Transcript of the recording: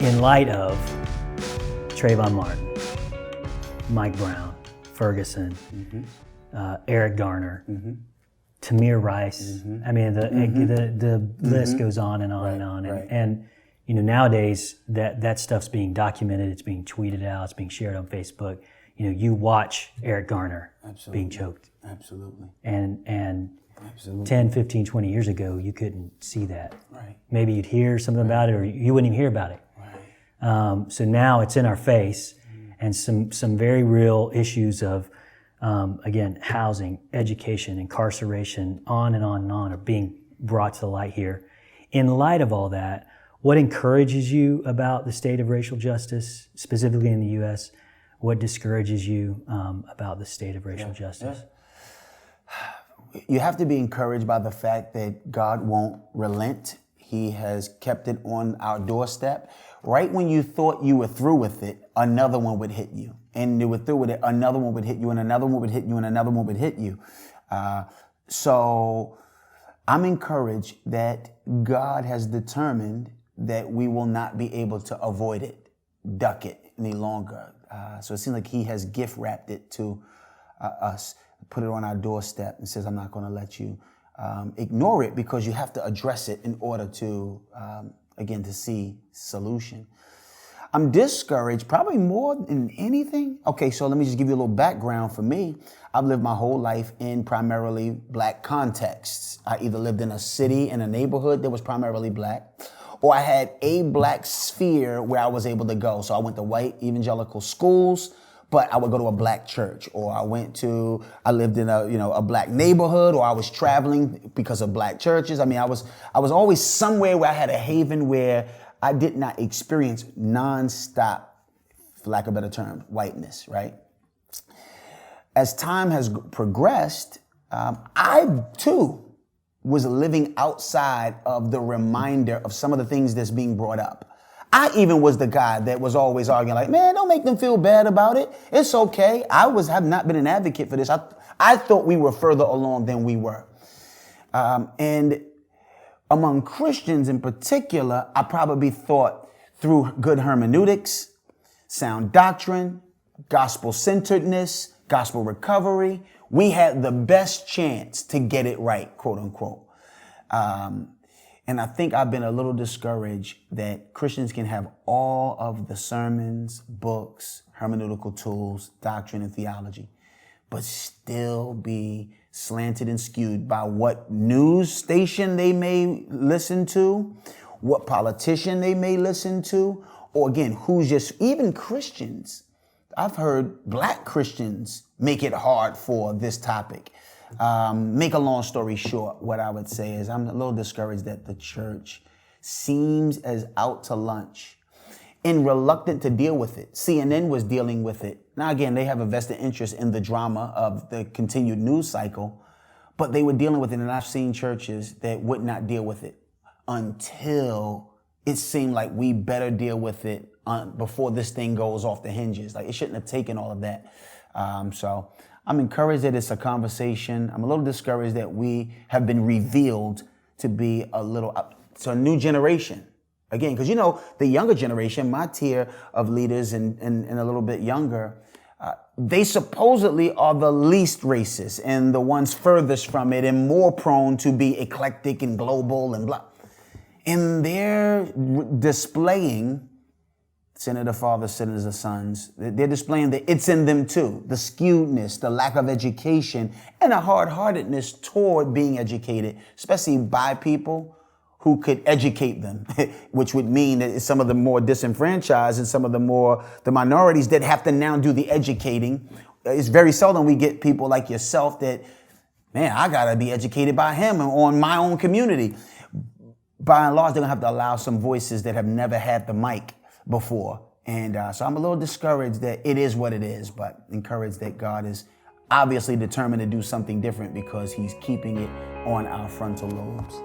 in light of Trayvon Martin, Mike Brown, Ferguson, Eric Garner, Tamir Rice. I mean, the list goes on and on and on. And you know, nowadays that stuff's being documented. It's being tweeted out. It's being shared on Facebook. You know, you watch Eric Garner being choked. Absolutely. And 10, 15, 20 years ago, you couldn't see that. Right. Maybe you'd hear something about it, or you wouldn't even hear about it. Right. So now it's in our face, and some very real issues of, again, housing, education, incarceration, on and on and on are being brought to the light here. In light of all that, what encourages you about the state of racial justice, specifically in the U.S.? What discourages you about the state of racial justice? You have to be encouraged by the fact that God won't relent. He has kept it on our doorstep. Right when you thought you were through with it, another one would hit you. And you were through with it, another one would hit you, and another one would hit you, and another one would hit you. So I'm encouraged that God has determined that we will not be able to avoid it, duck it any longer. So it seems like he has gift wrapped it to us, put it on our doorstep and says, I'm not going to let you ignore it, because you have to address it in order to, again, to see solution. I'm discouraged probably more than anything. Okay, so let me just give you a little background for me. I've lived my whole life in primarily black contexts. I either lived in a city, in a neighborhood that was primarily black, or I had a black sphere where I was able to go. So I went to white evangelical schools, but I would go to a black church, or I lived in a black neighborhood, or I was traveling because of black churches. I mean, I was always somewhere where I had a haven where I did not experience nonstop, for lack of a better term, whiteness, right? As time has progressed, I too was living outside of the reminder of some of the things that's being brought up. I even was the guy that was always arguing like, man, don't make them feel bad about it. It's okay. I have not been an advocate for this. I thought we were further along than we were. And among Christians in particular, I probably thought through good hermeneutics, sound doctrine, gospel-centeredness, gospel recovery, we had the best chance to get it right, quote unquote. And I think I've been a little discouraged that Christians can have all of the sermons, books, hermeneutical tools, doctrine, and theology, but still be slanted and skewed by what news station they may listen to, what politician they may listen to, or again, who's just, even Christians. I've heard black Christians make it hard for this topic. Make a long story short, what I would say is I'm a little discouraged that the church seems as out to lunch and reluctant to deal with it. CNN was dealing with it. Now, again, they have a vested interest in the drama of the continued news cycle, but they were dealing with it, and I've seen churches that would not deal with it until it seemed like we better deal with it before this thing goes off the hinges. Like, it shouldn't have taken all of that. So I'm encouraged that it's a conversation. I'm a little discouraged that we have been revealed to be to a new generation. Again, because, the younger generation, my tier of leaders and a little bit younger, they supposedly are the least racist and the ones furthest from it and more prone to be eclectic and global and blah. And they're displaying sin of the fathers, sin of the sons. They're displaying that it's in them too. The skewedness, the lack of education, and a hard-heartedness toward being educated, especially by people who could educate them, which would mean that some of the more disenfranchised and some of the minorities that have to now do the educating. It's very seldom we get people like yourself that, man, I gotta be educated by him on my own community. By and large, they're gonna have to allow some voices that have never had the mic before. And so I'm a little discouraged that it is what it is, but encouraged that God is obviously determined to do something different because he's keeping it on our frontal lobes.